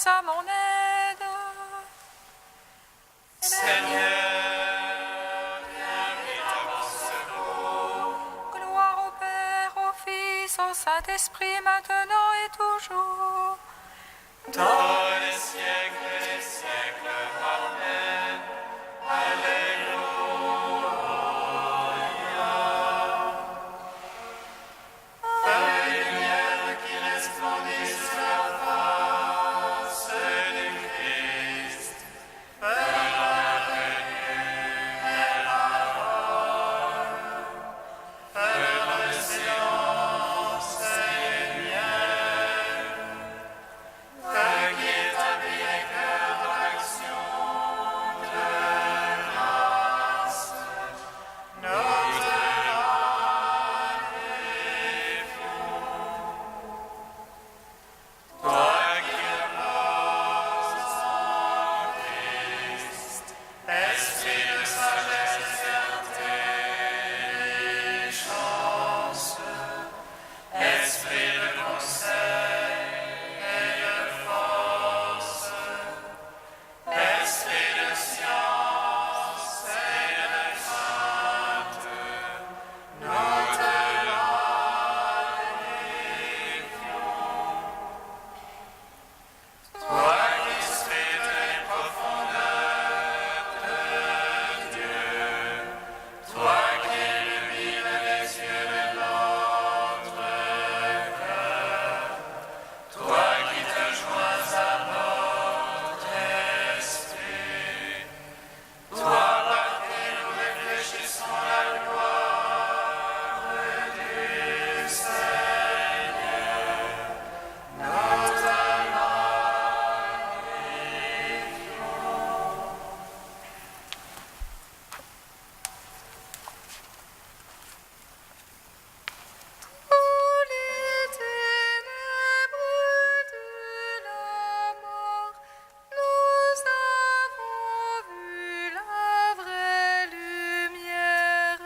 à mon aide. Seigneur, viens vite à mon secours. Gloire au Père, au Fils, au Saint-Esprit, maintenant et toujours. Dans les siècles et les siècles. Amen. Alléluia. Feuilles de lumière qui resplendissent sur la face du Christ. Feuilles de la venue et la mort. Feuilles de séance et lumière. Feuilles qui établit les cœurs d'action de grâce. Notre Toi qui reposes en Christ, esprit de sagesse et d'intelligence, esprit de conseil et de force, esprit de science et de crainte, nous te Toi qui scrutes les profondeurs de Dieu, toi qui illumines les yeux de notre cœur, toi qui te joins à notre esprit, toi par qui nous réfléchissons la gloire du Seigneur, nous te Tous les ténèbres de la mort, nous avons vu la vraie lumière.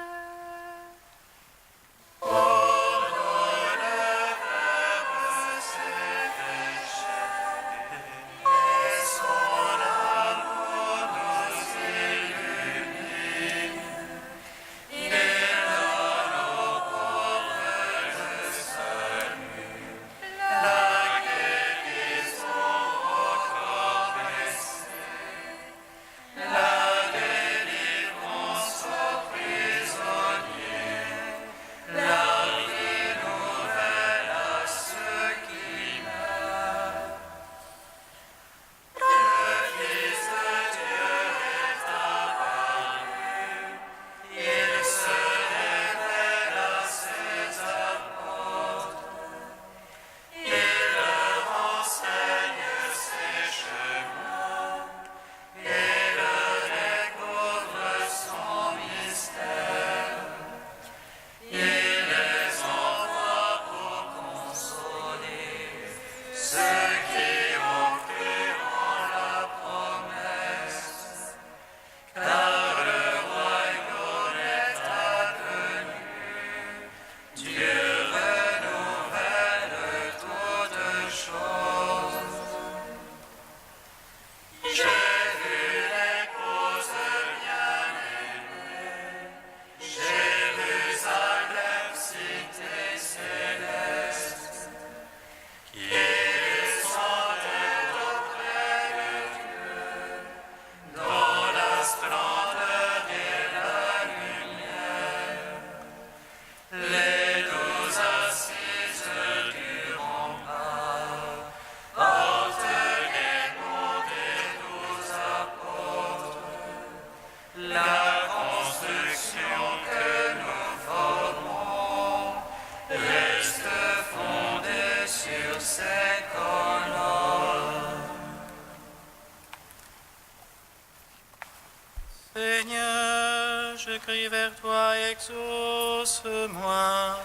Seigneur, je crie vers toi, exauce-moi.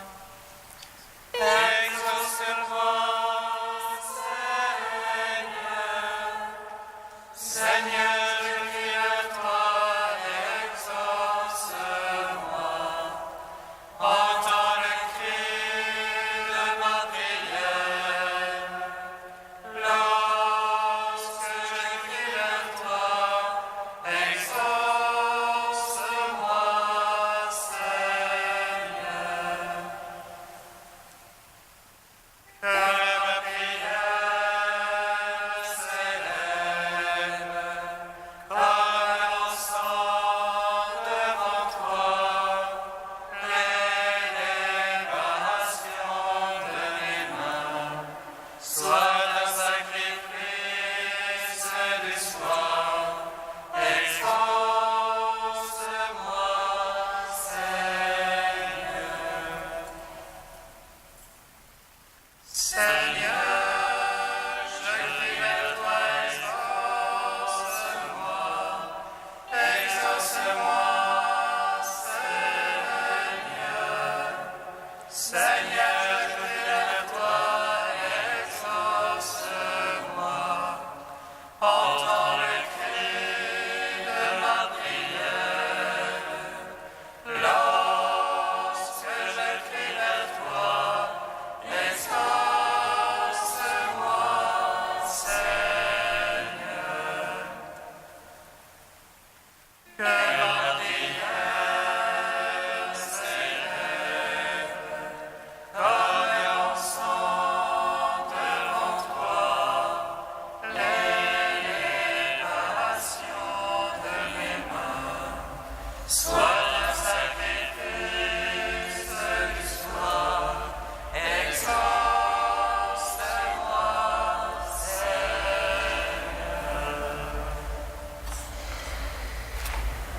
Exauce-moi, Seigneur. Seigneur, je crie à toi, exauce-moi. Entends le cri de ma prière. Lors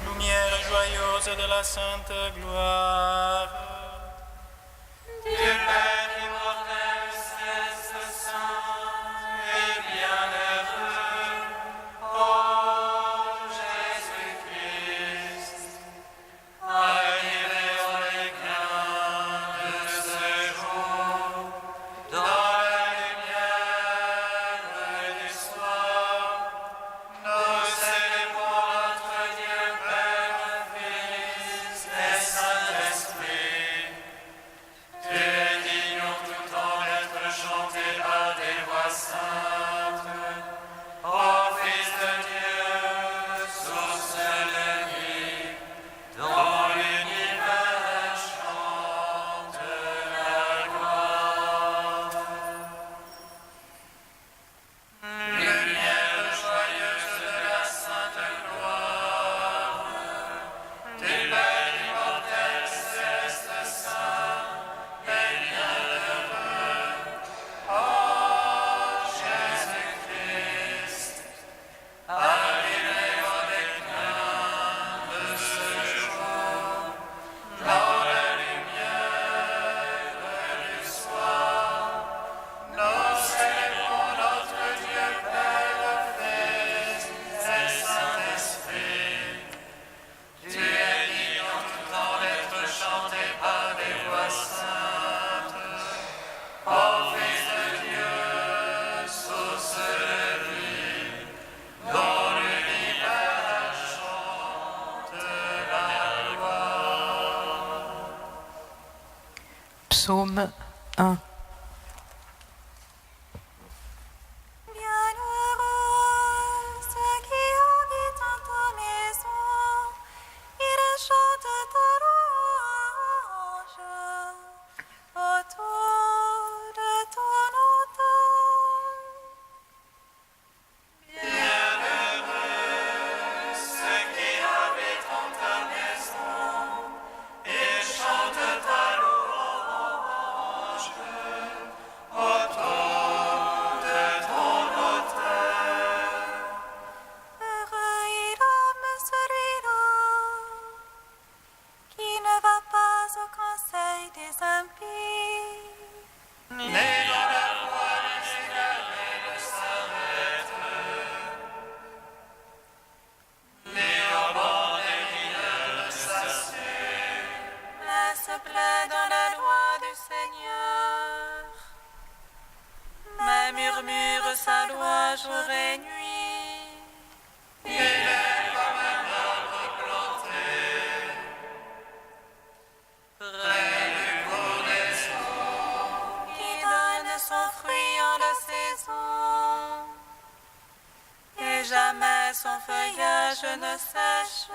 Lumière joyeuse de la sainte gloire. Dieu Père immortel, céleste, saint et bienheureux, ô Jésus-Christ, arrivé au déclin de ce jour, dans la lumière du soir, nous célébrons notre Dieu Père, Fils et Saint-Esprit. Tu es digne en tout temps d'être chanté par des voix saintes. Ô Fils de Dieu, source de vie, dont l'univers chante la gloire. Lumière joyeuse de la sainte gloire, du Père immortel, céleste, saint et bienheureux, ô Jésus-Christ, arrivé au déclin de ce jour, dans la lumière du soir, nous célébrons notre Dieu Père, Fils et Saint-Esprit. Tu es digne en tout temps d'être chanté par des voix saintes. Ô Fils de Dieu, source de vie, dont l'univers chante la gloire. Psaume 1. Bienheureux ceux qui habitent en ta maison, ils chantent ta louange autour de ton autel. Ceux qui habitent en ta maison, ils chantent ta louange autour de ton autel. Heureux et homme celui-là qui ne va pas au conseil des impies, Ni dans la voie des égarés ne s'arrête, ni au bord des rivières ne s'assied. mais se plaît dans la loi du Seigneur, mais murmure sa loi jour et nuit. Il est comme un arbre planté près du cours des eaux, Qui donne son fruit en la saison, et jamais son feuillage ne sèche.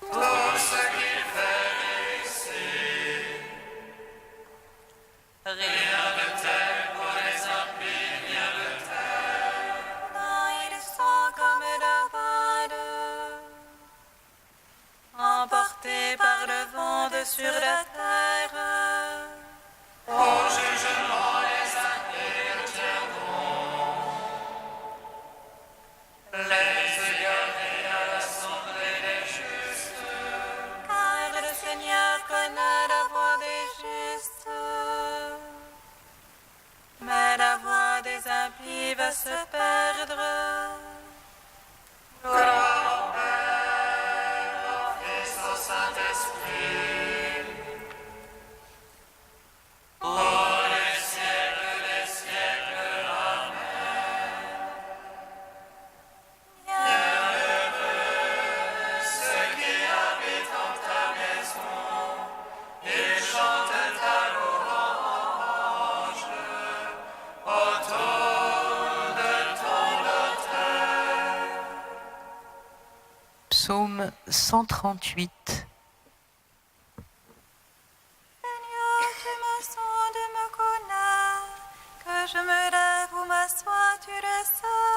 tout ce qu'il fait réussit. Rien de tel pour les impies, rien de tel. Non, ils sont comme la bande, emportés par le vent de sur la terre. Au jugement, les impies le tiendront. Les égarés à l'assemblée des justes. Car le Seigneur connaît la voie des justes, mais la voie des impies va se perdre. Gloire au Père, au Fils, au Saint-Esprit. Pour les siècles des siècles. Amen. Ceux qui habitent en ta maison, ils chantent ta louange autour de ton autel. Psaume 138. Seigneur, tu me sondes, me connais, que je me lève ou m'assois, tu le sais.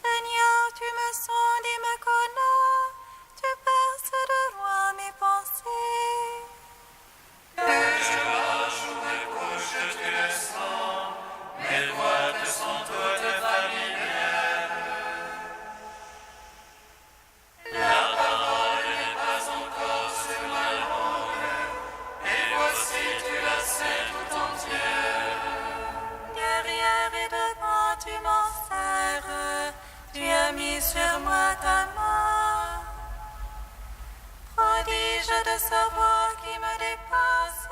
Seigneur, tu me sondes et me connais, tu perces de loin mes pensées. Que je marche ou me couche, tu le sens, mes voies te sont toutes familières. La parole n'est pas encore sur ma langue, et voici tu la sais tout entière. Derrière et devant, tu m'en sers, tu as mis sur moi ta main. Prodige de savoir qui me dépasse,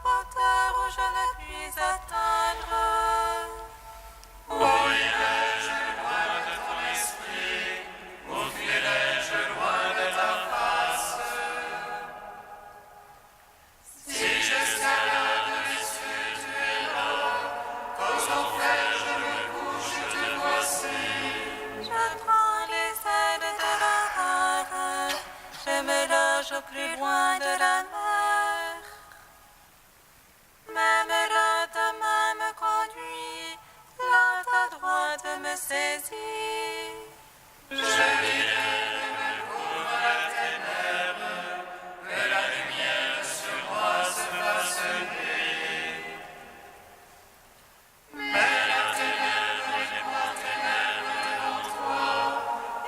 hauteur où je ne puis atteindre. Où irai-je loin de ton esprit? Où fuirai-je loin de ta face? Si j'escalade les cieux, tu es là. Qu'aux enfers je me couche, te voici. Je prends les ailes de l'orage, je me loge au plus loin de la mer. Même là, ta main me conduit, là, ta droite me saisit. Je dirai me couvre la ténèbre, que la lumière sur moi se fasse nuit. Mais la ténèbre n'est pas ténèbre devant toi,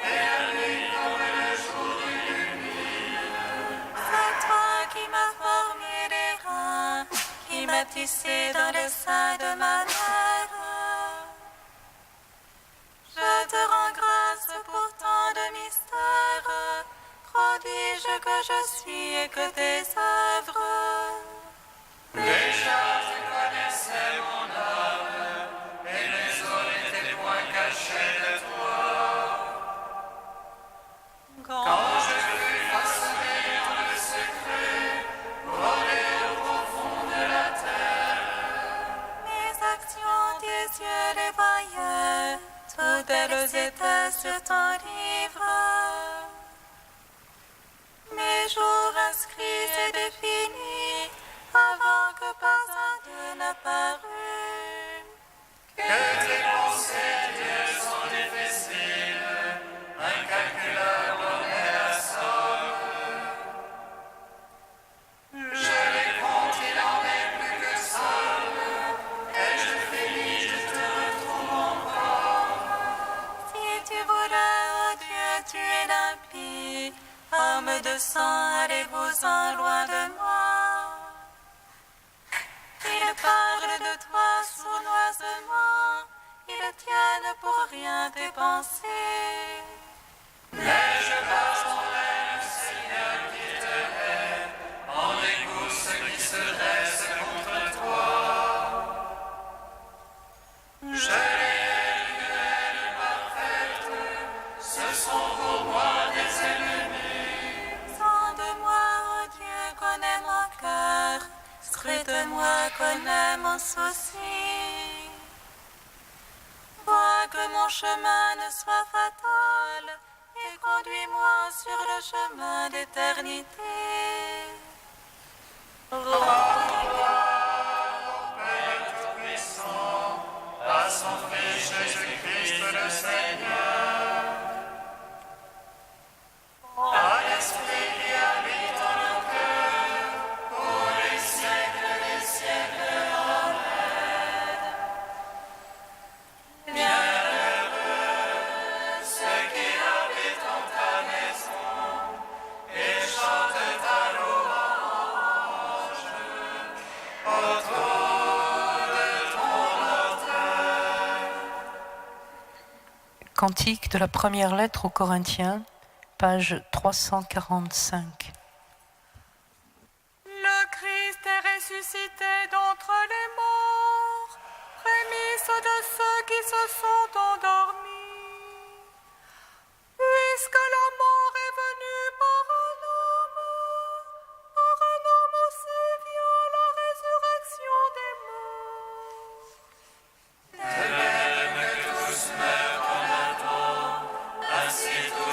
et la nuit comme le jour illumine. C'est toi qui m'as formé les reins, qui m'as tissé dans le sein de ma mère. Je te rends grâce pour tant de mystères, prodige que je suis et que tes œuvres. Déjà tu connaissais mon âme, et mes os n'étaient point cachés de toi. Quand je fus façonné dans le secret, volé au profond de la terre. Mes actions, tes yeux les voyaient, toutes elles étaient sur ton livre. Mes jours inscrits et définis, avant que pas un d'eux n'apparût. Que tes pensées, Dieu, sont difficiles, incalculables et à somme. Je les compte, il en est plus que seul, et je finis, je te retrouve encore. Si tu voulais, oh Dieu, tu es limpide, homme de sang, allez-vous-en loin de moi. Ils parlent de toi sournoisement, ils tiennent pour rien tes pensées. Mais je bats en haine, Seigneur, qui te hait, en égout ceux qui se dressent contre toi. Je les hais d'une haine parfaite, ce sont pour moi des ennemis. Sonde-moi, oh Dieu, connais mon cœur, scrute-moi, connais mon souci. Vois que mon chemin ne soit fatal, et conduis-moi sur le chemin d'éternité. Père Tout-Puissant, à son Fils Jésus-Christ le Seigneur, à l'Esprit qui habite en nos cœurs, pour les siècles des siècles. Amen. Bienheureux ceux qui habitent en ta maison et chantent ta louange autour de ton autel. Cantique de la première lettre aux Corinthiens, page 345. Le Christ est ressuscité d'entre les morts, prémisse de ceux qui se sont endormis. Puisque la mort est venue par un homme aussi vient la résurrection des morts. De même que tous meurent en Adam, ainsi tous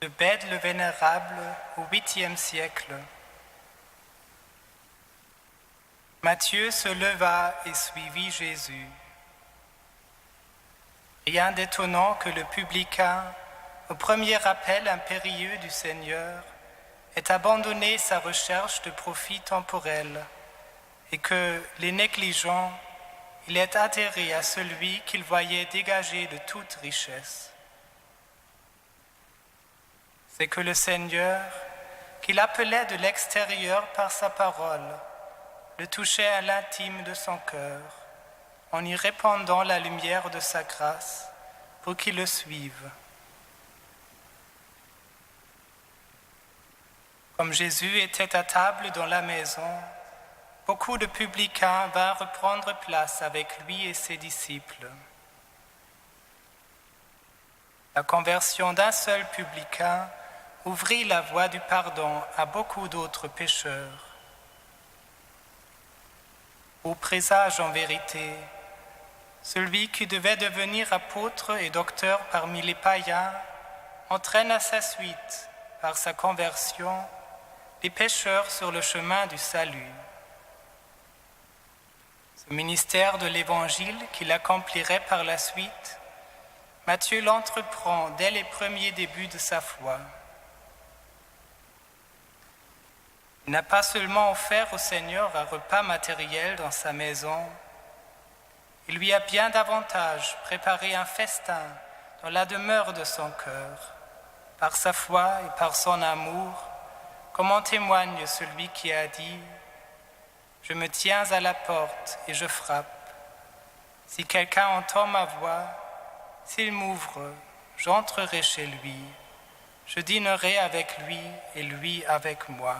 de Bède le Vénérable au 8e siècle. Matthieu se leva et suivit Jésus. Rien d'étonnant que le publicain, au premier appel impérieux du Seigneur, ait abandonné sa recherche de profit temporel et que, les négligeant, il ait adhéré à celui qu'il voyait dégagé de toute richesse. C'est que le Seigneur, qu'il appelait de l'extérieur par sa parole, le touchait à l'intime de son cœur, en y répandant la lumière de sa grâce pour qu'il le suive. Comme Jésus était à table dans la maison, beaucoup de publicains vinrent prendre place avec lui et ses disciples. La conversion d'un seul publicain ouvrit la voie du pardon à beaucoup d'autres pécheurs. Au présage en vérité, celui qui devait devenir apôtre et docteur parmi les païens entraîne à sa suite, par sa conversion, les pécheurs sur le chemin du salut. Ce ministère de l'Évangile qu'il accomplirait par la suite, Matthieu l'entreprend dès les premiers débuts de sa foi. Il n'a pas seulement offert au Seigneur un repas matériel dans sa maison, il lui a bien davantage préparé un festin dans la demeure de son cœur, par sa foi et par son amour, comme en témoigne celui qui a dit « Je me tiens à la porte et je frappe. Si quelqu'un entend ma voix, s'il m'ouvre, j'entrerai chez lui. Je dînerai avec lui et lui avec moi. »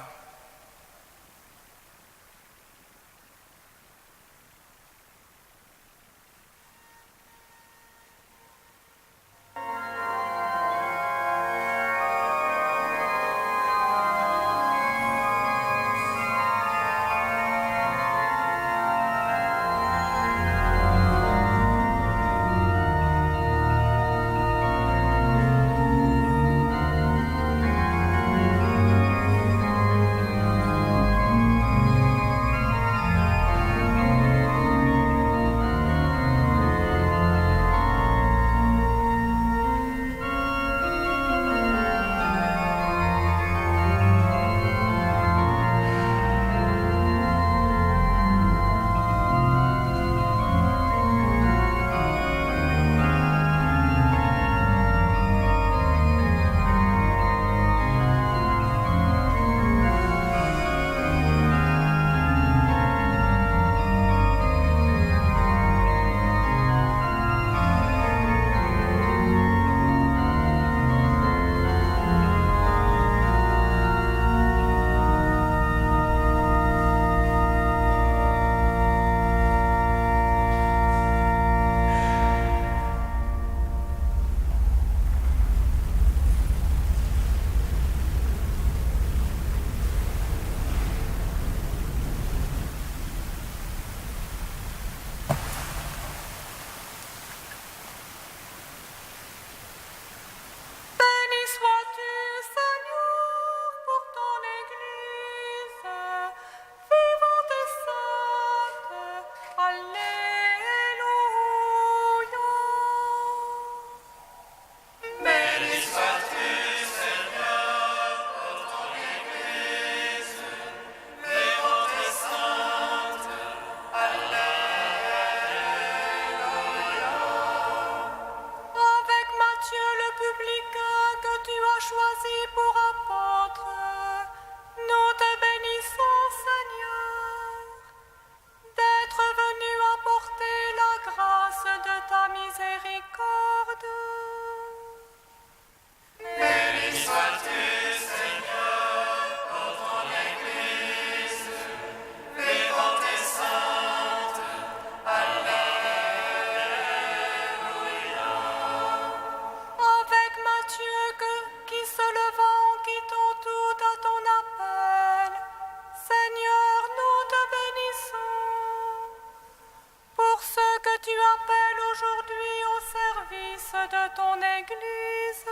de ton Église.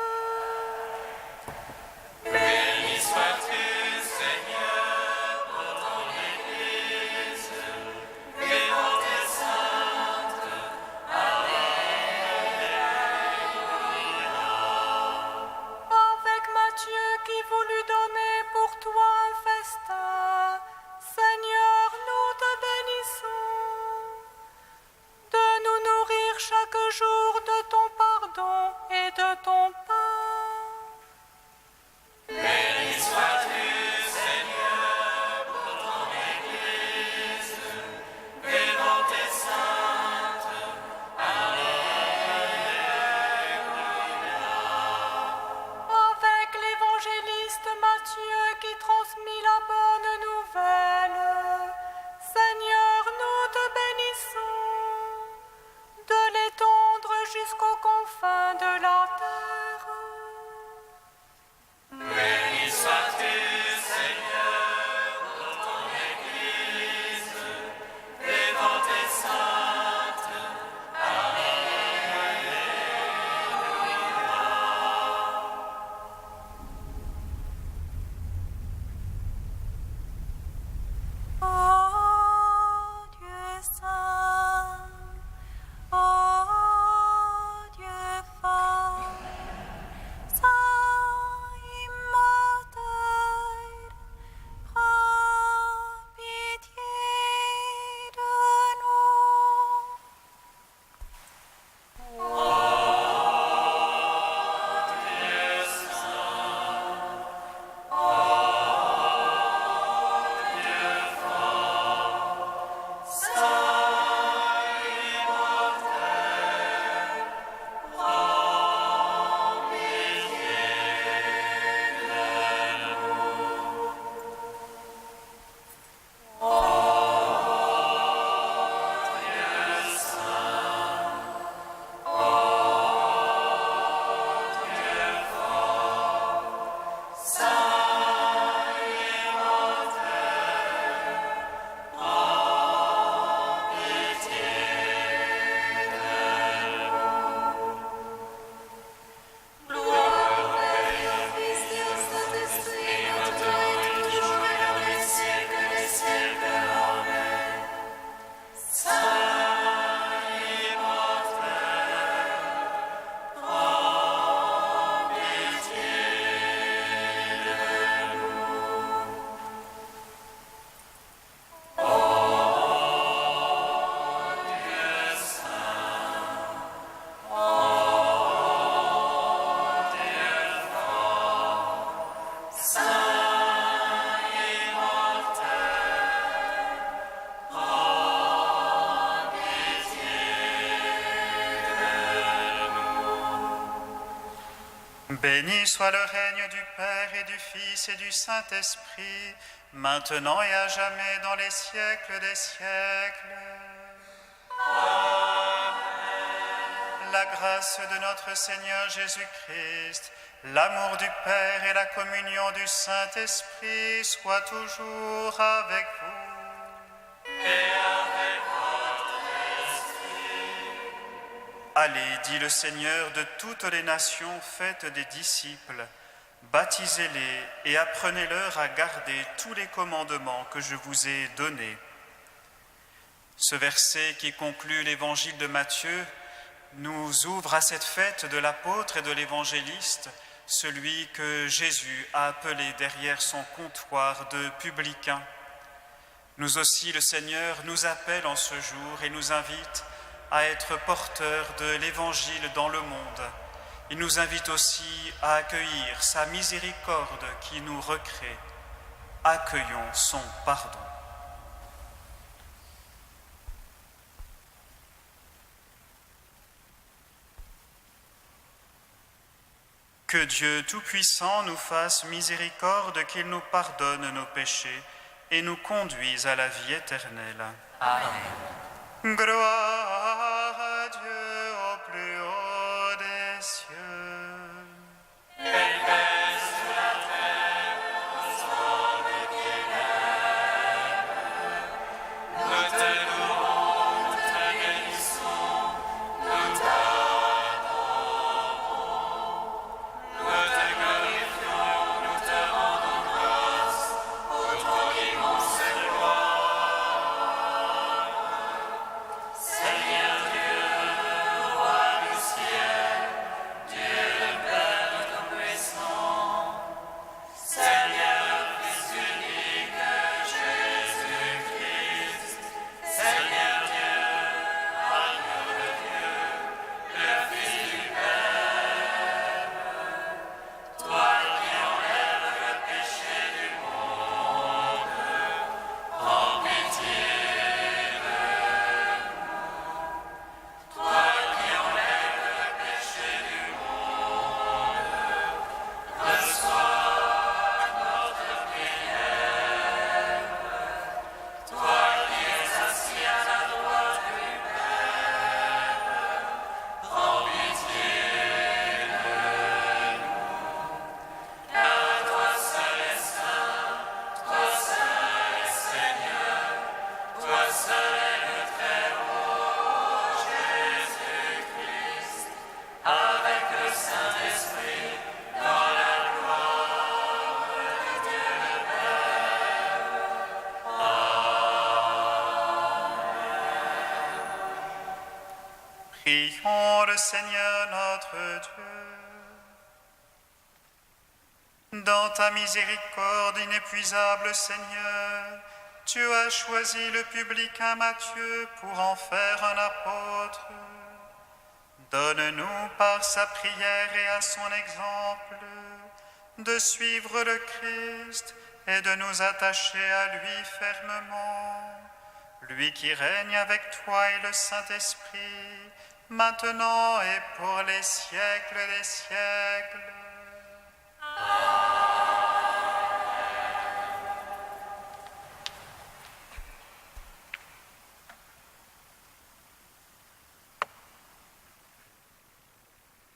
Béni soit le règne du Père et du Fils et du Saint-Esprit, maintenant et à jamais dans les siècles des siècles. Amen. La grâce de notre Seigneur Jésus-Christ, l'amour du Père et la communion du Saint-Esprit soient toujours avec vous. Et avec votre esprit. Allez, dit le Seigneur, de toutes les nations, faites des disciples, baptisez-les et apprenez-leur à garder tous les commandements que je vous ai donnés. Ce verset qui conclut l'évangile de Matthieu nous ouvre à cette fête de l'apôtre et de l'évangéliste, celui que Jésus a appelé derrière son comptoir de publicain. Nous aussi, le Seigneur nous appelle en ce jour et nous invite à être porteurs de l'évangile dans le monde. Il nous invite aussi à accueillir sa miséricorde qui nous recrée. Accueillons son pardon. Que Dieu Tout-Puissant nous fasse miséricorde, qu'il nous pardonne nos péchés et nous conduise à la vie éternelle. Amen. Gloire à Dieu au plus haut des cieux. Élevez sur la terre aux hommes qu'il aime. Nous te louons, nous te bénissons, nous t'adorons. Nous te glorifions, nous te rendons grâce pour ton immense gloire. Seigneur Dieu, roi du ciel, Dieu le Père Tout-Puissant, Seigneur Fils unique, Jésus-Christ, Seigneur Dieu, agneau de Dieu, le Fils du Père, toi qui enlèves le péché du monde, prends pitié de nous. Toi qui enlèves le péché du monde, reçois notre prière. Toi qui es assis à la droite du Père, prends pitié de nous. Car toi seul est saint, toi seul est Seigneur, toi seul est le Très-Haut, Jésus-Christ, avec le Saint-Esprit, dans la gloire de Dieu le Père. Prions le Seigneur notre Dieu. Dans ta miséricorde inépuisable, Seigneur, tu as choisi le publicain Matthieu pour en faire un apôtre. Donne-nous par sa prière et à son exemple de suivre le Christ et de nous attacher à lui fermement, lui qui règne avec toi et le Saint-Esprit, maintenant et pour les siècles des siècles.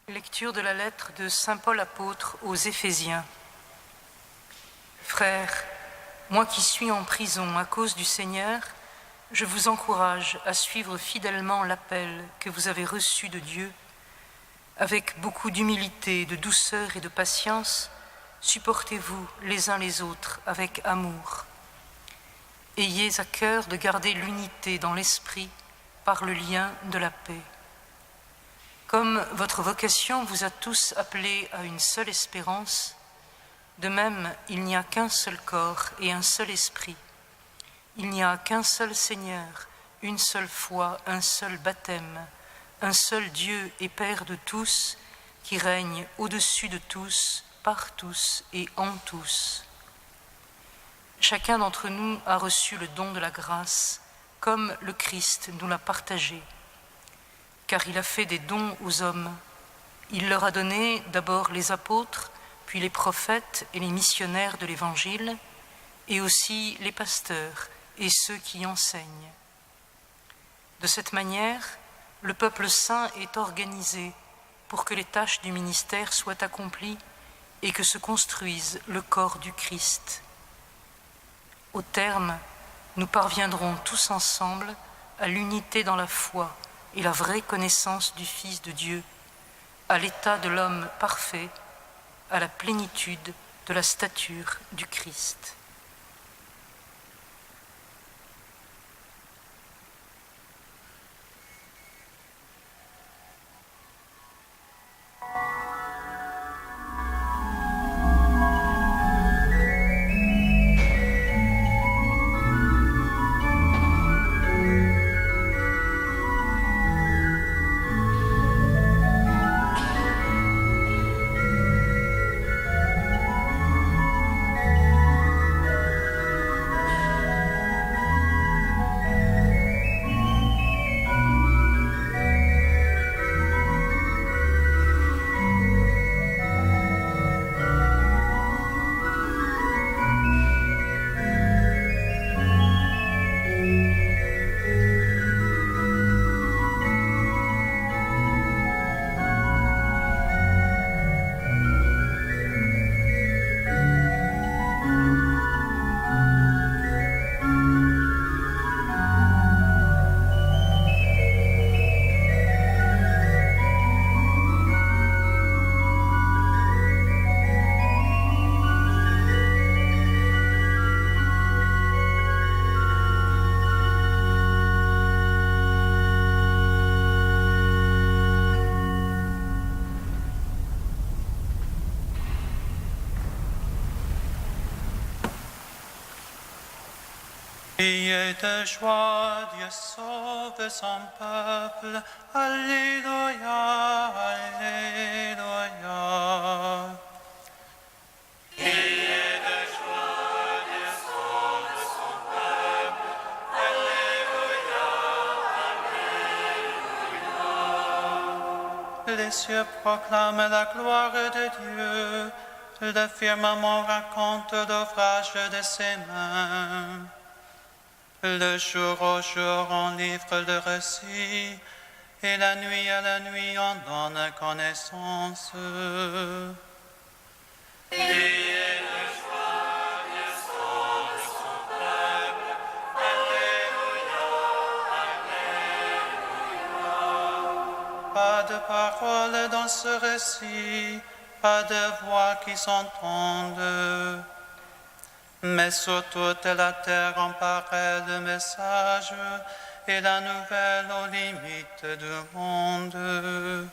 Lecture de la lettre de Saint Paul apôtre aux Éphésiens. Frères, moi qui suis en prison à cause du Seigneur, je vous encourage à suivre fidèlement l'appel que vous avez reçu de Dieu. Avec beaucoup d'humilité, de douceur et de patience, supportez-vous les uns les autres avec amour. Ayez à cœur de garder l'unité dans l'esprit par le lien de la paix. Comme votre vocation vous a tous appelés à une seule espérance, de même il n'y a qu'un seul corps et un seul esprit. Il n'y a qu'un seul Seigneur, une seule foi, un seul baptême, un seul Dieu et Père de tous, qui règne au-dessus de tous, par tous et en tous. Chacun d'entre nous a reçu le don de la grâce, comme le Christ nous l'a partagé. Car il a fait des dons aux hommes. Il leur a donné d'abord les apôtres, puis les prophètes et les missionnaires de l'Évangile, et aussi les pasteurs et ceux qui enseignent. De cette manière, le peuple saint est organisé pour que les tâches du ministère soient accomplies et que se construise le corps du Christ. Au terme, nous parviendrons tous ensemble à l'unité dans la foi et la vraie connaissance du Fils de Dieu, à l'état de l'homme parfait, à la plénitude de la stature du Christ. Priez de joie, Dieu sauve son peuple. Alléluia, Alléluia. Les cieux proclament la gloire de Dieu. Le firmament raconte l'ouvrage de ses mains. Le jour au jour on livre le récit, et la nuit à la nuit on donne connaissance. Pas de parole dans ce récit, pas de voix qui s'entendent. Mais sur toute la terre en paraît le message et la nouvelle aux limites du monde.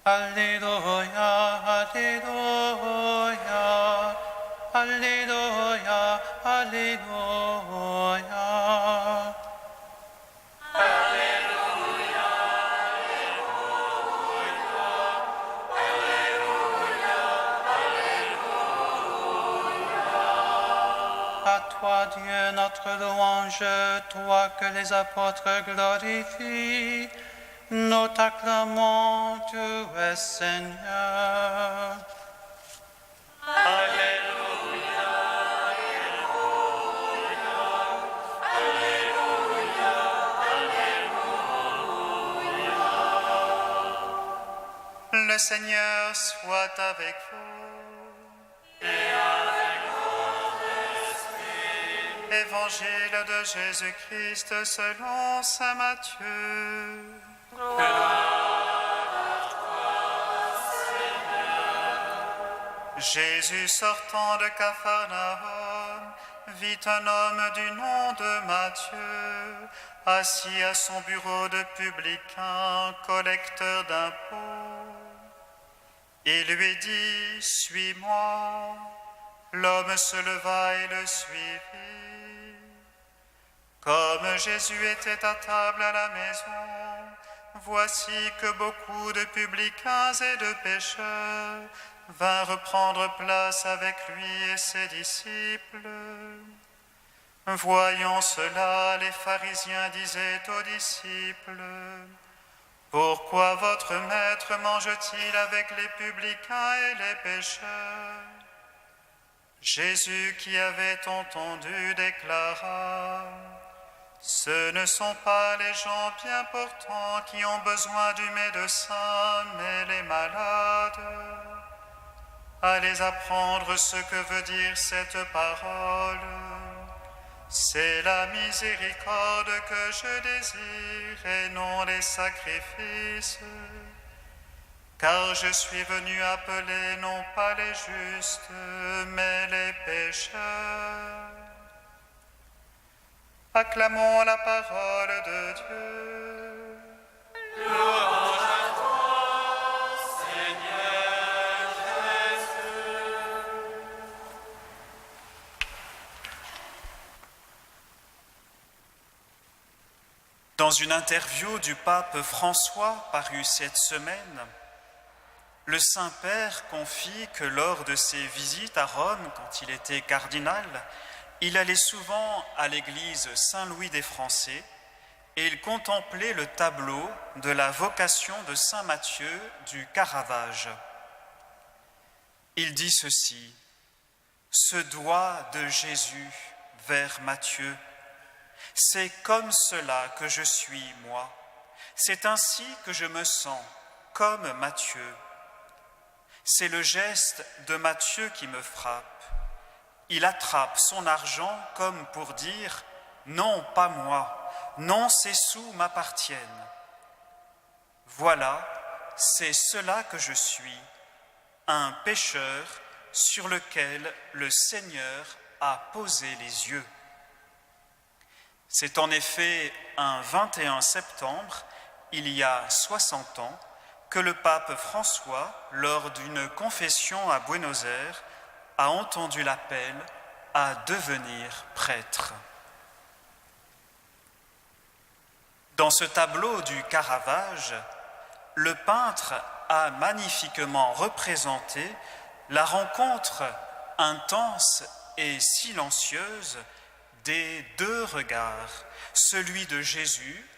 Alléluia, Alléluia, Alléluia, Alléluia. À toi, Dieu, notre louange, toi que les apôtres glorifient, nous t'acclamons, tu es Seigneur. Le Seigneur soit avec vous. Et avec votre esprit. Évangile de Jésus-Christ selon saint Matthieu. Jésus sortant de Capharnaüm vit un homme du nom de Matthieu, assis à son bureau de publicain, collecteur d'impôts. Il lui dit, « Suis-moi ». L'homme se leva et le suivit. Comme Jésus était à table à la maison, voici que beaucoup de publicains et de pécheurs vinrent prendre place avec lui et ses disciples. Voyant cela, les pharisiens disaient aux disciples, « Pourquoi votre maître mange-t-il avec les publicains et les pécheurs ?» Jésus, qui avait entendu, déclara, « Ce ne sont pas les gens bien portants qui ont besoin du médecin, mais les malades. Allez apprendre ce que veut dire cette parole. C'est la miséricorde que je désire et non les sacrifices. Car je suis venu appeler non pas les justes, mais les pécheurs. » Acclamons la parole de Dieu. Louange à toi, Seigneur Jésus. Dans une interview du pape François parue cette semaine, le Saint-Père confie que lors de ses visites à Rome, quand il était cardinal, il allait souvent à l'église Saint-Louis des Français et il contemplait le tableau de la vocation de Saint Matthieu du Caravage. Il dit ceci, « Ce doigt de Jésus vers Matthieu, c'est comme cela que je suis, moi. C'est ainsi que je me sens, comme Matthieu. C'est le geste de Matthieu qui me frappe. Il attrape son argent comme pour dire « Non, pas moi, non, ces sous m'appartiennent. » Voilà, c'est cela que je suis, un pécheur sur lequel le Seigneur a posé les yeux. C'est en effet un 21 septembre, il y a 60 ans, que le pape François, lors d'une confession à Buenos Aires, a entendu l'appel à devenir prêtre. Dans ce tableau du Caravage, le peintre a magnifiquement représenté la rencontre intense et silencieuse des deux regards, celui de Jésus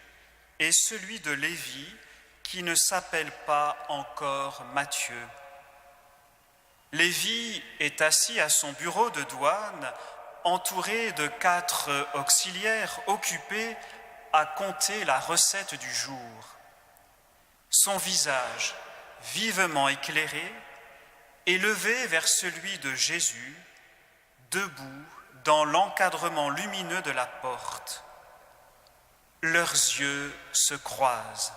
et celui de Lévi, qui ne s'appelle pas encore Matthieu. Lévi est assis à son bureau de douane, entouré de 4 auxiliaires occupés à compter la recette du jour. Son visage, vivement éclairé, est levé vers celui de Jésus, debout dans l'encadrement lumineux de la porte. Leurs yeux se croisent.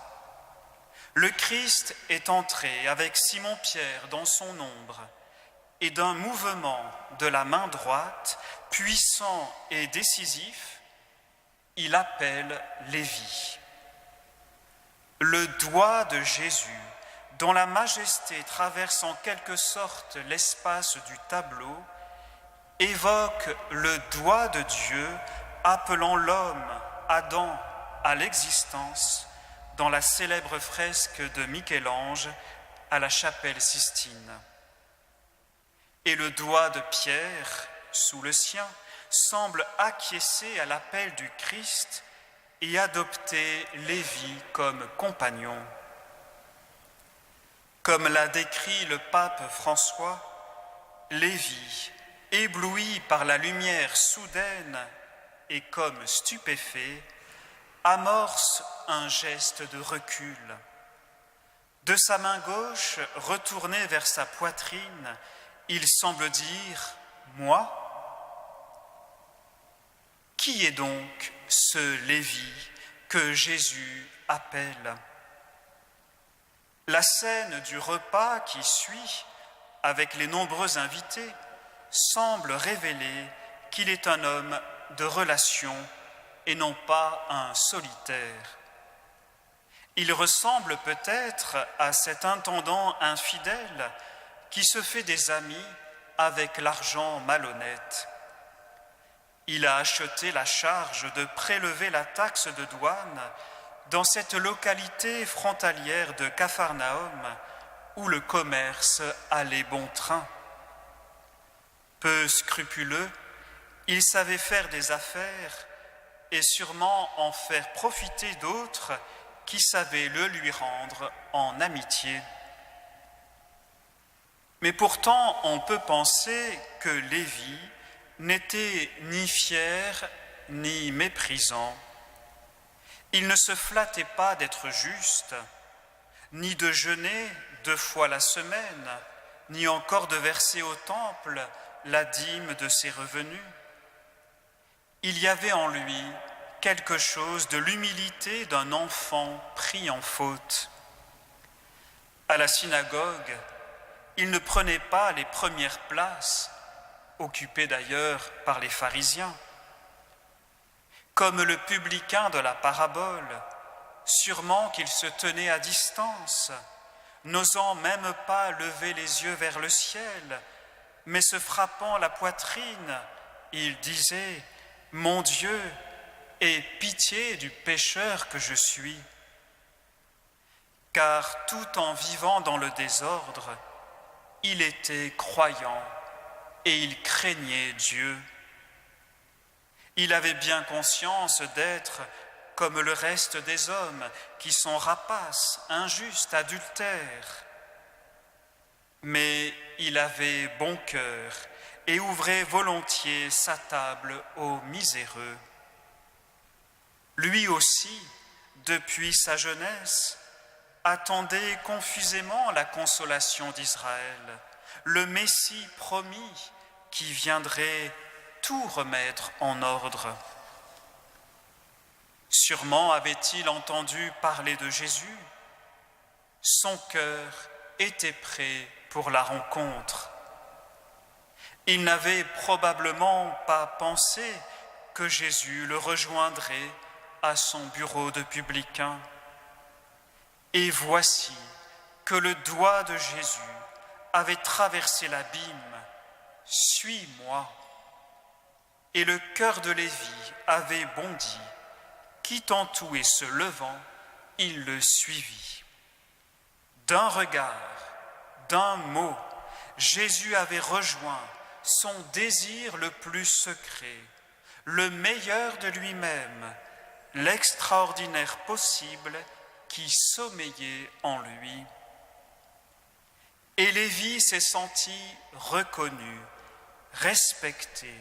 Le Christ est entré avec Simon-Pierre dans son ombre, et d'un mouvement de la main droite, puissant et décisif, il appelle Lévi. Le doigt de Jésus, dont la majesté traverse en quelque sorte l'espace du tableau, évoque le doigt de Dieu appelant l'homme, Adam, à l'existence dans la célèbre fresque de Michel-Ange à la chapelle Sistine. Et le doigt de Pierre, sous le sien, semble acquiescer à l'appel du Christ et adopter Lévi comme compagnon. Comme l'a décrit le pape François, Lévi, ébloui par la lumière soudaine et comme stupéfait, amorce un geste de recul. De sa main gauche, retournée vers sa poitrine, il semble dire « Moi ?» Qui est donc ce Lévi que Jésus appelle ? La scène du repas qui suit, avec les nombreux invités, semble révéler qu'il est un homme de relation et non pas un solitaire. Il ressemble peut-être à cet intendant infidèle qui se fait des amis avec l'argent malhonnête. Il a acheté la charge de prélever la taxe de douane dans cette localité frontalière de Capharnaüm où le commerce allait bon train. Peu scrupuleux, il savait faire des affaires et sûrement en faire profiter d'autres qui savaient le lui rendre en amitié. Mais pourtant, on peut penser que Lévi n'était ni fier ni méprisant. Il ne se flattait pas d'être juste, ni de jeûner 2 fois la semaine, ni encore de verser au temple la dîme de ses revenus. Il y avait en lui quelque chose de l'humilité d'un enfant pris en faute. À la synagogue, il ne prenait pas les premières places, occupées d'ailleurs par les pharisiens. Comme le publicain de la parabole, sûrement qu'il se tenait à distance, n'osant même pas lever les yeux vers le ciel, mais se frappant la poitrine, il disait « Mon Dieu, aie pitié du pécheur que je suis ». Car tout en vivant dans le désordre, il était croyant et il craignait Dieu. Il avait bien conscience d'être comme le reste des hommes qui sont rapaces, injustes, adultères. Mais il avait bon cœur et ouvrait volontiers sa table aux miséreux. Lui aussi, depuis sa jeunesse, attendait confusément la consolation d'Israël, le Messie promis qui viendrait tout remettre en ordre. Sûrement avait-il entendu parler de Jésus. Son cœur était prêt pour la rencontre. Il n'avait probablement pas pensé que Jésus le rejoindrait à son bureau de publicain. Et voici que le doigt de Jésus avait traversé l'abîme. « Suis-moi » Et le cœur de Lévi avait bondi. Quittant tout et se levant, il le suivit. D'un regard, d'un mot, Jésus avait rejoint son désir le plus secret, le meilleur de lui-même, l'extraordinaire possible qui sommeillait en lui. Et Lévi s'est senti reconnu, respecté,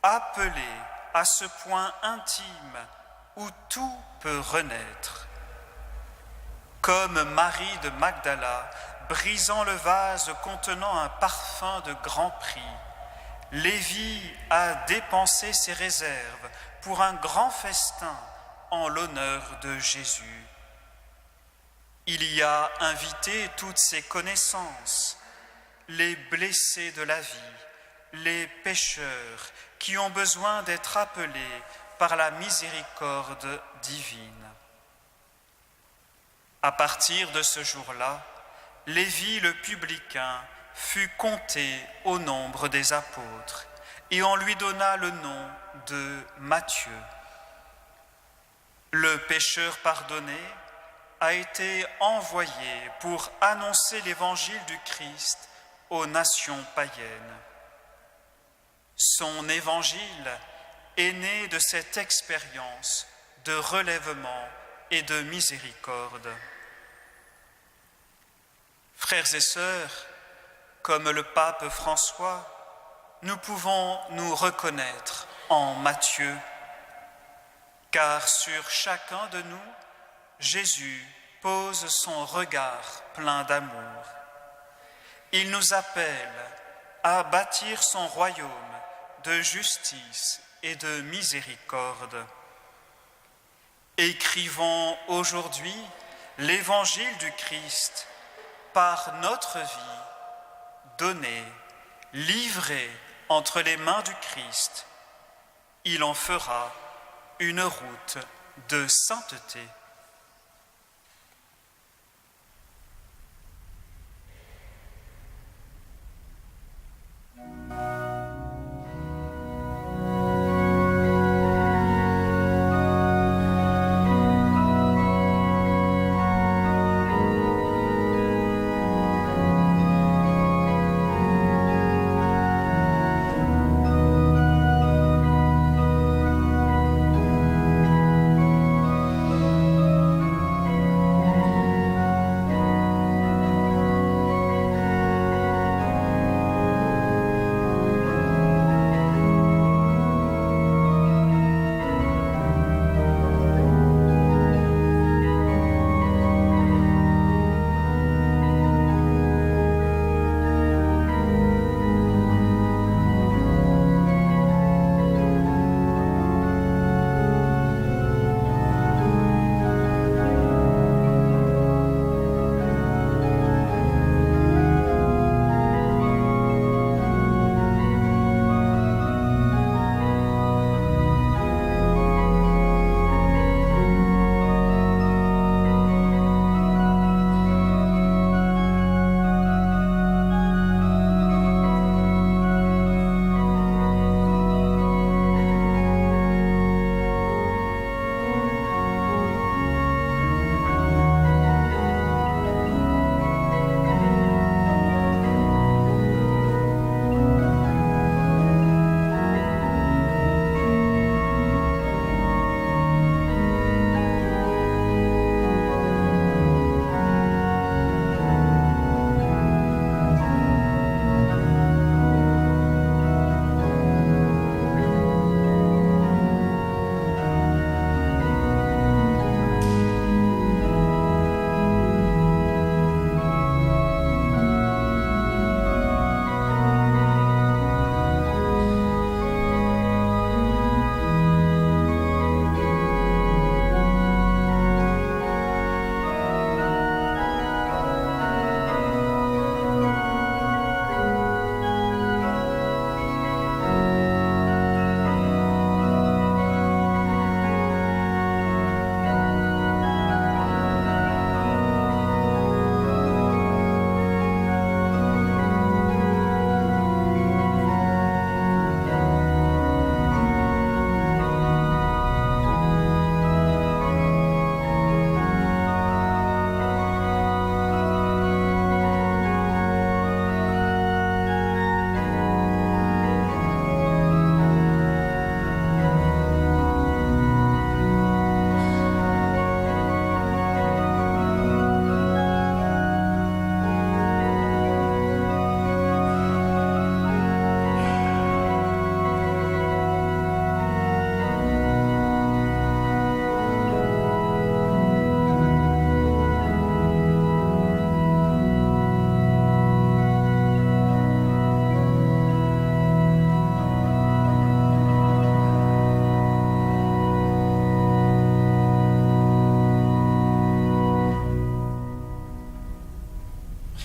appelé à ce point intime où tout peut renaître. Comme Marie de Magdala, brisant le vase contenant un parfum de grand prix, Lévi a dépensé ses réserves pour un grand festin en l'honneur de Jésus. Il y a invité toutes ses connaissances, les blessés de la vie, les pécheurs qui ont besoin d'être appelés par la miséricorde divine. À partir de ce jour-là, Lévi le publicain fut compté au nombre des apôtres et on lui donna le nom de Matthieu. Le pécheur pardonné a été envoyé pour annoncer l'évangile du Christ aux nations païennes. Son évangile est né de cette expérience de relèvement et de miséricorde. Frères et sœurs, comme le pape François, nous pouvons nous reconnaître en Matthieu, car sur chacun de nous, Jésus pose son regard plein d'amour. Il nous appelle à bâtir son royaume de justice et de miséricorde. Écrivons aujourd'hui l'évangile du Christ par notre vie, donnée, livrée entre les mains du Christ. Il en fera une route de sainteté.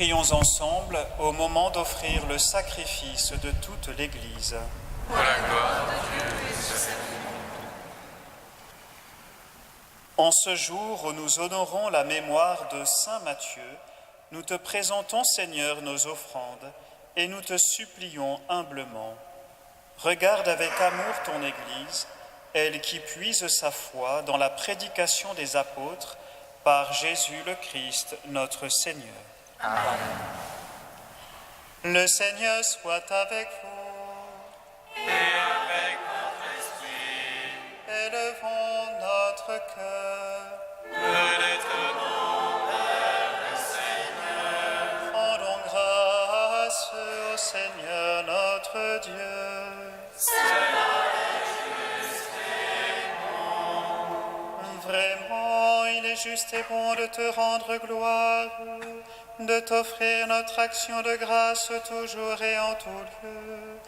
Prions ensemble au moment d'offrir le sacrifice de toute l'Église. Pour la gloire de Dieu et de sa vie. En ce jour où nous honorons la mémoire de Saint Matthieu, nous te présentons, Seigneur, nos offrandes et nous te supplions humblement. Regarde avec amour ton Église, elle qui puise sa foi dans la prédication des apôtres par Jésus le Christ, notre Seigneur. Amen. Le Seigneur soit avec vous. Et avec notre esprit, Élevons notre cœur. nous les tenons vers le Seigneur. Rendons grâce au Seigneur notre Dieu. Vraiment, il est juste et bon de te rendre gloire, de t'offrir notre action de grâce toujours et en tout lieu.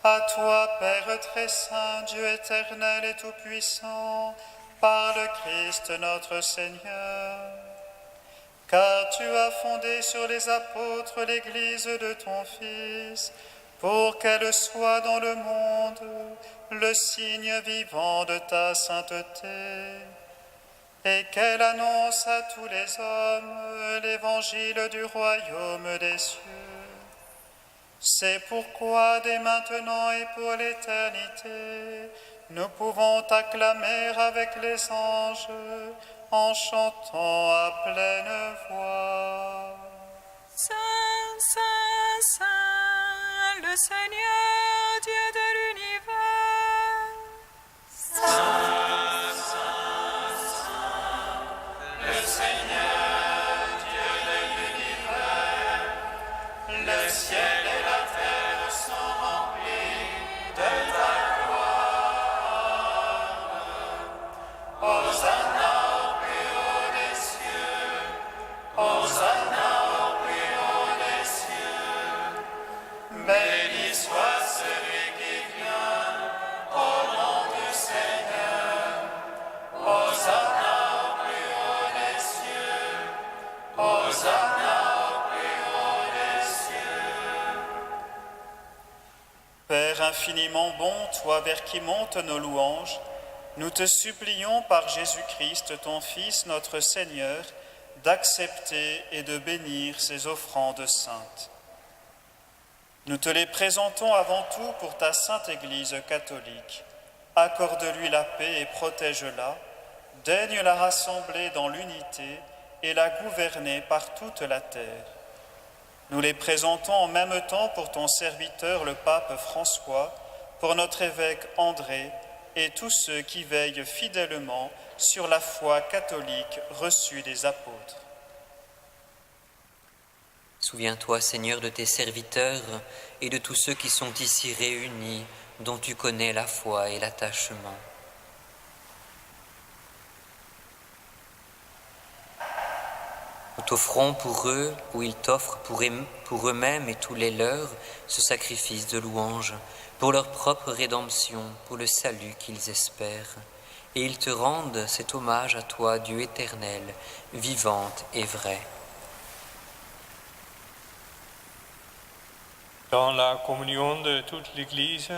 À toi, Père très saint, Dieu éternel et tout-puissant, par le Christ notre Seigneur. Car tu as fondé sur les apôtres l'Église de ton Fils, pour qu'elle soit dans le monde le signe vivant de ta sainteté, et qu'elle annonce à tous les hommes l'évangile du royaume des cieux. C'est pourquoi, dès maintenant et pour l'éternité, nous pouvons t'acclamer avec les anges en chantant à pleine voix. Saint, Saint, Saint, le Seigneur, Dieu de l'univers. Le Seigneur, Dieu de l'univers, le ciel et la terre sont remplis de ta gloire. Hosanna au plus haut des cieux, Hosanna au plus haut des cieux. Béni soit celui qui vient au nom du Seigneur. Hosanna au plus haut des cieux, Hosanna au plus haut des cieux. Père infiniment bon, toi vers qui montent nos louanges, nous te supplions par Jésus-Christ, ton Fils, notre Seigneur, d'accepter et de bénir ces offrandes saintes. Nous te les présentons avant tout pour ta sainte Église catholique. Accorde-lui la paix et protège-la, daigne la rassembler dans l'unité et la gouverner par toute la terre. Nous les présentons en même temps pour ton serviteur le pape François, pour notre évêque André et tous ceux qui veillent fidèlement sur la foi catholique reçue des apôtres. Souviens-toi, Seigneur, de tes serviteurs et de tous ceux qui sont ici réunis, dont tu connais la foi et l'attachement. Nous t'offrons pour eux, ou ils t'offrent pour eux-mêmes et tous les leurs, ce sacrifice de louange, pour leur propre rédemption, pour le salut qu'ils espèrent. Et ils te rendent cet hommage à toi, Dieu éternel, vivante et vrai. Dans la communion de toute l'Église,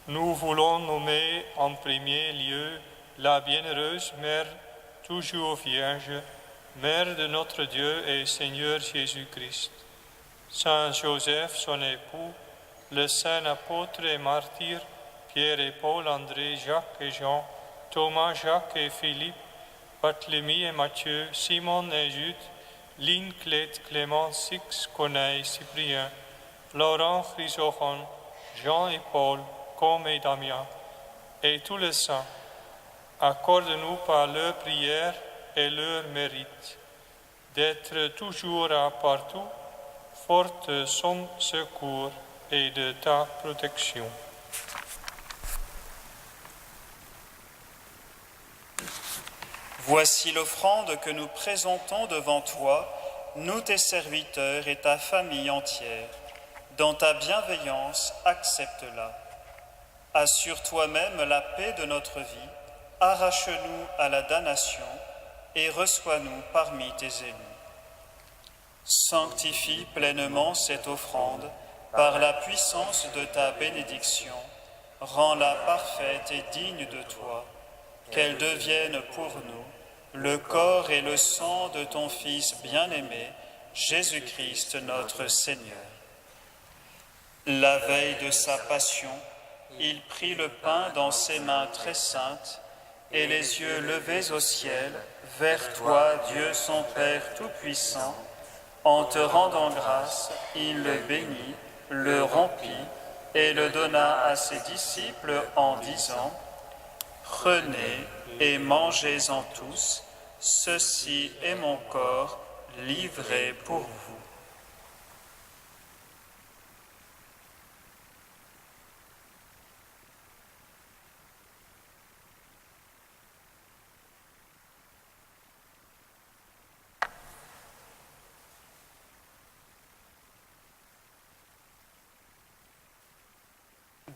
nous voulons nommer en premier lieu la bienheureuse Mère, toujours Vierge, Mère de notre Dieu et Seigneur Jésus-Christ, Saint Joseph, son époux, le saint apôtre et martyr Pierre et Paul, André, Jacques et Jean, Thomas, Jacques et Philippe, Barthélemy et Matthieu, Simon et Jude, Lynn, Clète, Clément, Six, Corneille, Cyprien, Laurent, Chrysophone, Jean et Paul, Com et Damien, et tous les saints, accorde-nous par leur prière et leur mérite d'être toujours à partout, forte de son secours et de ta protection. Voici l'offrande que nous présentons devant toi, nous tes serviteurs et ta famille entière. Dans ta bienveillance, accepte-la. Assure toi-même la paix de notre vie, arrache-nous à la damnation et reçois-nous parmi tes élus. Sanctifie pleinement cette offrande par la puissance de ta bénédiction. Rends-la parfaite et digne de toi, qu'elle devienne pour nous le corps et le sang de ton Fils bien-aimé, Jésus-Christ notre Seigneur. La veille de sa passion, il prit le pain dans ses mains très saintes, et les yeux levés au ciel, vers toi, Dieu son Père Tout-Puissant, en te rendant grâce, il le bénit, le rompit et le donna à ses disciples en disant : Prenez et mangez-en tous, ceci est mon corps livré pour vous.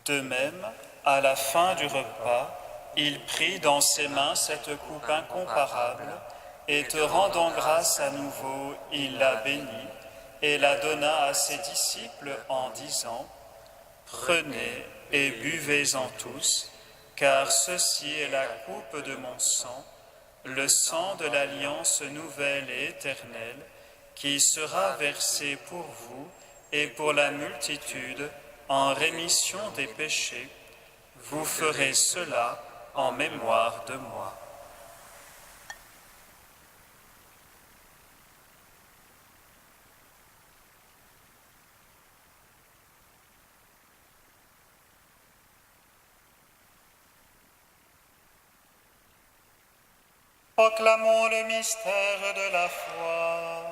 De même, à la fin du repas, il prit dans ses mains cette coupe incomparable, et te rendant grâce à nouveau, il la bénit, et la donna à ses disciples en disant : Prenez et buvez-en tous, car ceci est la coupe de mon sang, le sang de l'alliance nouvelle et éternelle, qui sera versé pour vous et pour la multitude, en rémission des péchés. Vous ferez cela en mémoire de moi. Proclamons le mystère de la foi.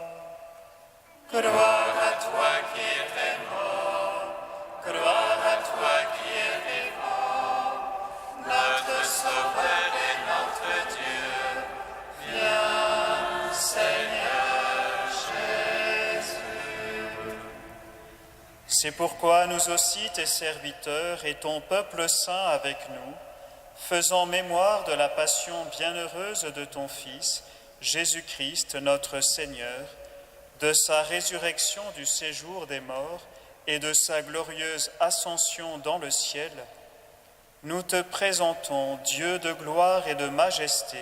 Gloire à toi qui es mort, gloire à toi qui es vivant, notre Sauveur et notre Dieu. Viens, Seigneur Jésus. C'est pourquoi nous aussi, tes serviteurs et ton peuple saint avec nous, faisant mémoire de la passion bienheureuse de ton Fils, Jésus-Christ notre Seigneur, de sa résurrection du séjour des morts et de sa glorieuse ascension dans le ciel, nous te présentons, Dieu de gloire et de majesté,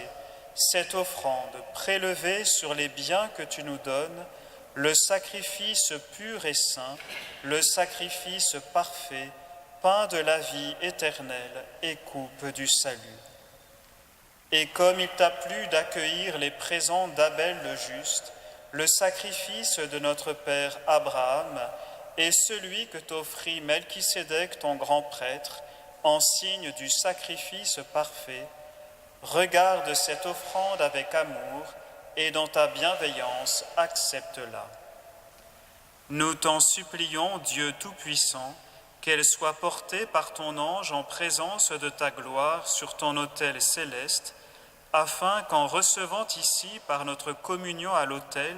cette offrande prélevée sur les biens que tu nous donnes, le sacrifice pur et saint, le sacrifice parfait, pain de la vie éternelle et coupe du salut. Et comme il t'a plu d'accueillir les présents d'Abel le juste, le sacrifice de notre père Abraham et celui que t'offrit Melchisédek ton grand prêtre, en signe du sacrifice parfait, regarde cette offrande avec amour et dans ta bienveillance accepte-la. Nous t'en supplions, Dieu Tout-Puissant, qu'elle soit portée par ton ange en présence de ta gloire sur ton autel céleste, afin qu'en recevant ici par notre communion à l'autel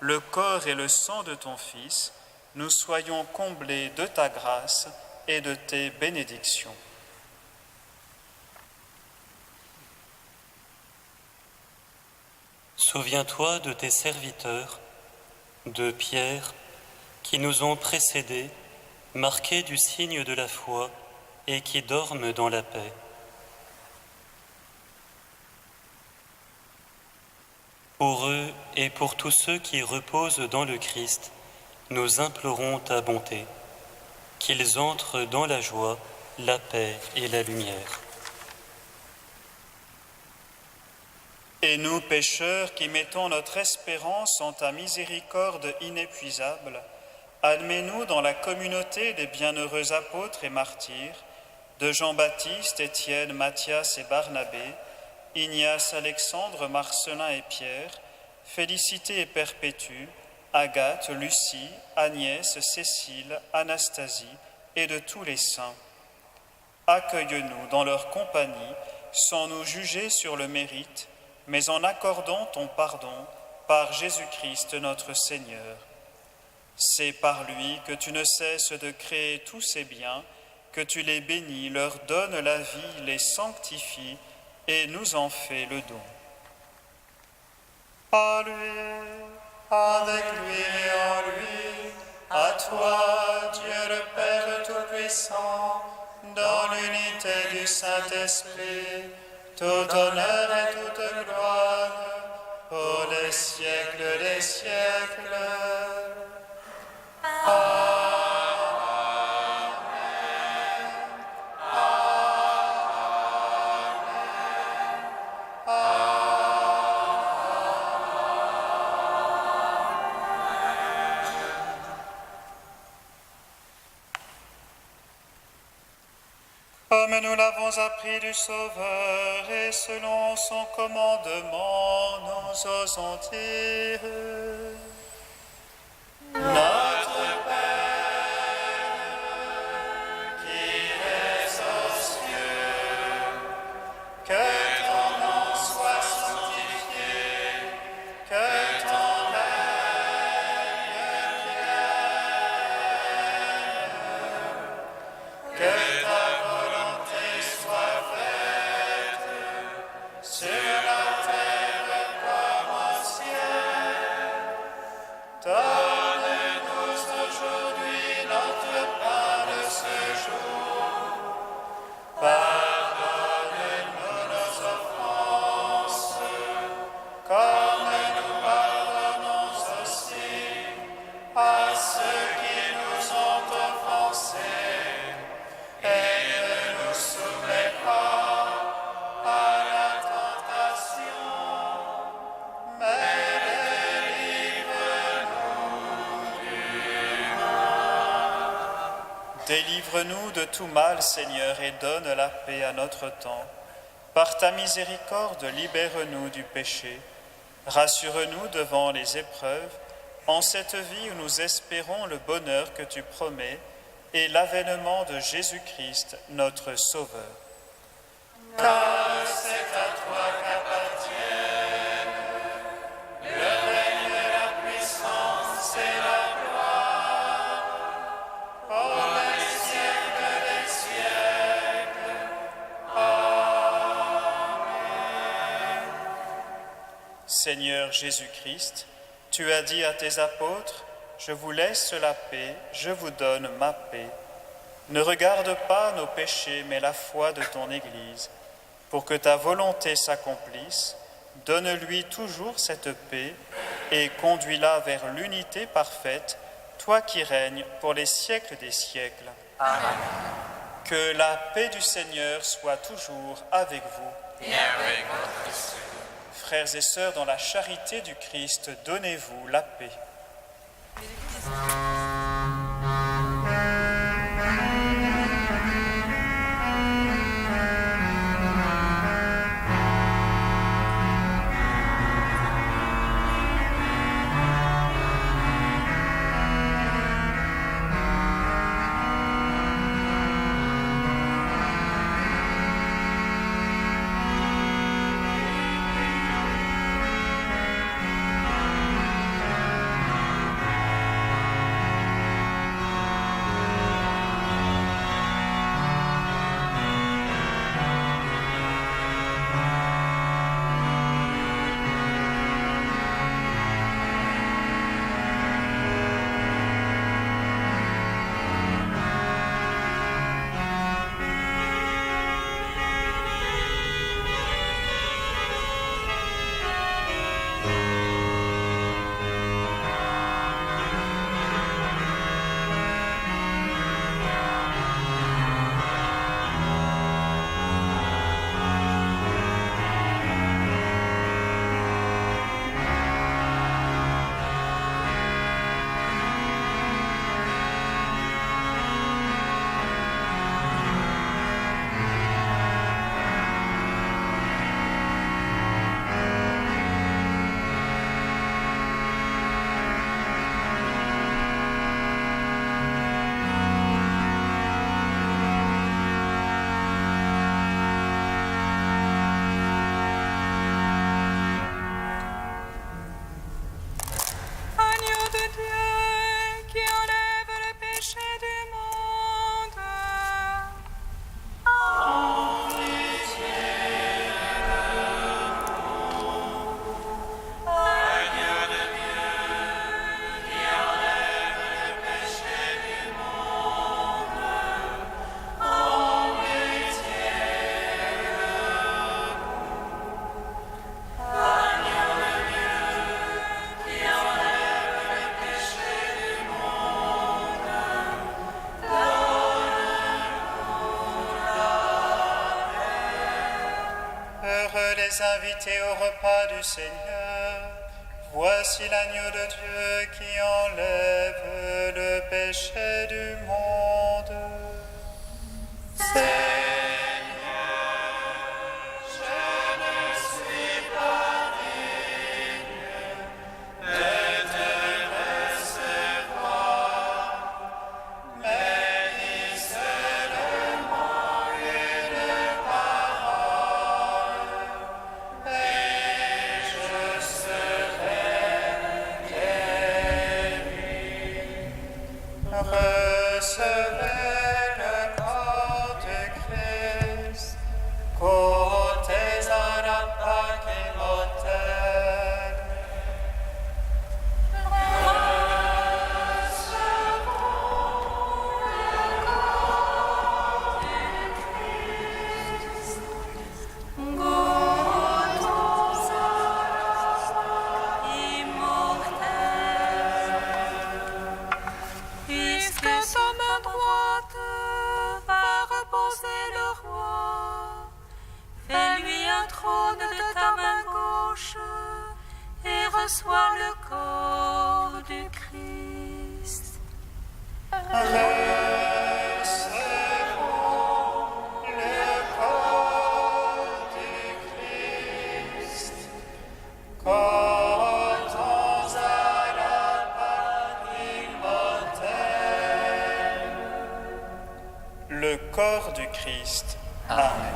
le corps et le sang de ton Fils, nous soyons comblés de ta grâce et de tes bénédictions. Souviens-toi de tes serviteurs, de Pierre, qui nous ont précédés, marqués du signe de la foi et qui dorment dans la paix. Pour eux et pour tous ceux qui reposent dans le Christ, nous implorons ta bonté, qu'ils entrent dans la joie, la paix et la lumière. Et nous, pécheurs, qui mettons notre espérance en ta miséricorde inépuisable, admets-nous dans la communauté des bienheureux apôtres et martyrs, de Jean-Baptiste, Étienne, Matthias et Barnabé, Ignace, Alexandre, Marcelin et Pierre, Félicité et Perpétue, Agathe, Lucie, Agnès, Cécile, Anastasie et de tous les saints. Accueille-nous dans leur compagnie, sans nous juger sur le mérite, mais en accordant ton pardon par Jésus-Christ notre Seigneur. C'est par lui que tu ne cesses de créer tous ces biens, que tu les bénis, leur donnes la vie, les sanctifies et nous en fais le don. À lui, avec lui et en lui, à toi, Dieu le Père Tout-Puissant, dans l'unité du Saint-Esprit, tout honneur et toute gloire, pour les siècles des siècles. Comme nous l'avons appris du Sauveur et selon son commandement, nous osons dire: Notre Père, qui es aux cieux, que ton nom soit sanctifié, que ton règne vienne, que ta sur la terre comme au ciel. Donne-nous aujourd'hui notre pain de ce jour. Pardonne-nous nos offenses, comme nous pardonnons aussi à ceux qui nous ont offensés. Et ne nous soumets pas à la tentation, mais délivre-nous du mal. Délivre-nous de tout mal, Seigneur, et donne la paix à notre temps. Par ta miséricorde, libère-nous du péché. Rassure-nous devant les épreuves, en cette vie où nous espérons le bonheur que tu promets et l'avènement de Jésus-Christ, notre Sauveur. Car c'est à toi qu'appartiennent le règne, la puissance et la gloire, pour les siècles des siècles. Amen. Seigneur Jésus-Christ, tu as dit à tes apôtres: je vous laisse la paix, je vous donne ma paix. Ne regarde pas nos péchés, mais la foi de ton Église. Pour que ta volonté s'accomplisse, donne-lui toujours cette paix et conduis-la vers l'unité parfaite, toi qui règnes pour les siècles des siècles. Amen. Que la paix du Seigneur soit toujours avec vous. Et avec votre esprit. Frères et sœurs, dans la charité du Christ, donnez-vous la paix. les invités au repas du Seigneur. Voici l'agneau de Dieu qui enlève le péché du monde. Recevez le corps de Christ, côtés à la Pâque immortelle. Puisque sur ma droite va reposer le roi, fais-lui un trône de ta main gauche et reçois le corps du Christ. Recevons le corps du Christ, côtés à la Pâque immortelle. Le corps du Christ. Amen.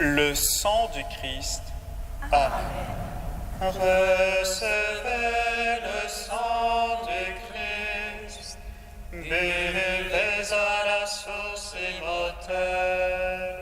Le sang du Christ. Amen. Recevez le sang du Christ, buvez à la source immortelle.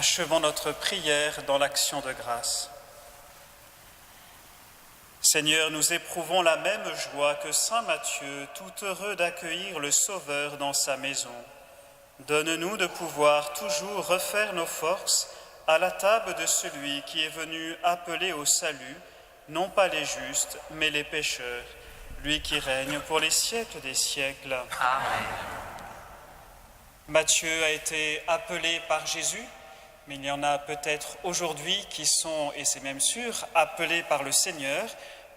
Achevons notre prière dans l'action de grâce. Seigneur, nous éprouvons la même joie que saint Matthieu, tout heureux d'accueillir le Sauveur dans sa maison. Donne-nous de pouvoir toujours refaire nos forces à la table de celui qui est venu appeler au salut, non pas les justes, mais les pécheurs, lui qui règne pour les siècles des siècles. Amen. Matthieu a été appelé par Jésus, mais il y en a peut-être aujourd'hui qui sont, et c'est même sûr, appelés par le Seigneur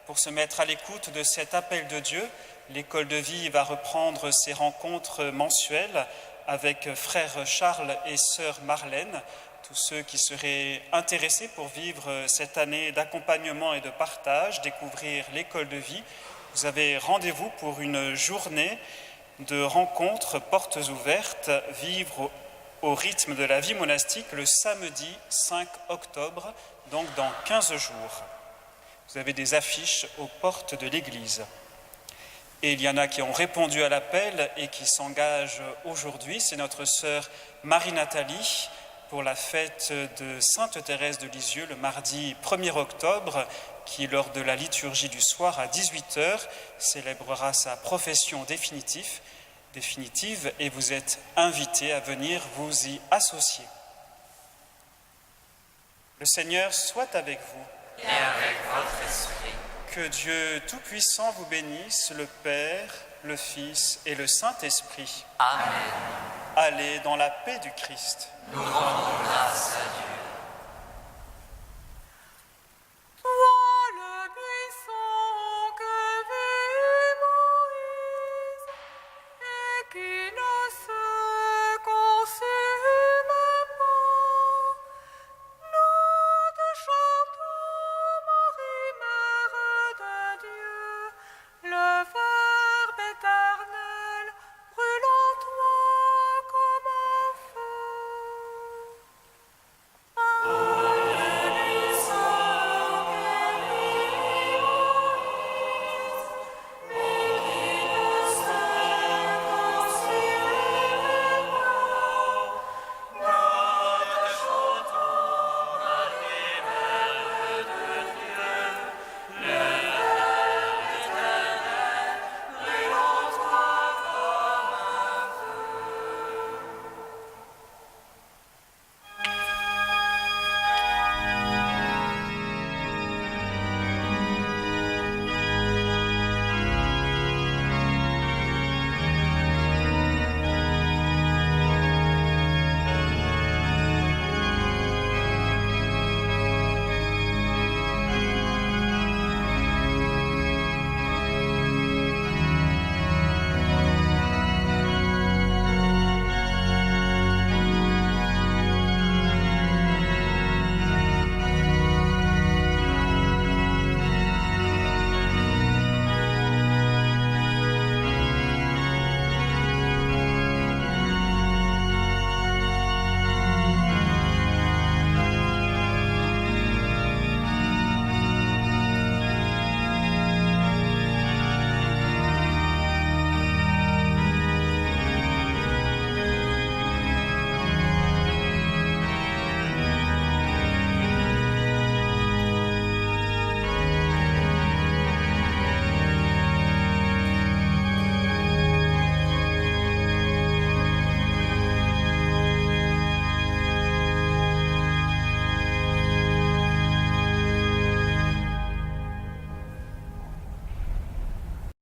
pour se mettre à l'écoute de cet appel de Dieu. L'école de vie va reprendre ses rencontres mensuelles avec frère Charles et sœur Marlène, tous ceux qui seraient intéressés pour vivre cette année d'accompagnement et de partage, découvrir l'école de vie. Vous avez rendez-vous pour une journée de rencontres portes ouvertes, vivre au rythme de la vie monastique le samedi 5 octobre, donc dans 15 jours. Vous avez des affiches aux portes de l'église. Et il y en a qui ont répondu à l'appel et qui s'engagent aujourd'hui. C'est notre sœur Marie-Nathalie pour la fête de Sainte Thérèse de Lisieux le mardi 1er octobre, qui, lors de la liturgie du soir à 18h, célébrera sa profession définitive et vous êtes invités à venir vous y associer. Le Seigneur soit avec vous. Et avec votre esprit. Que Dieu Tout-Puissant vous bénisse, le Père, le Fils et le Saint-Esprit. Amen. Allez dans la paix du Christ. Nous rendons grâce à Dieu.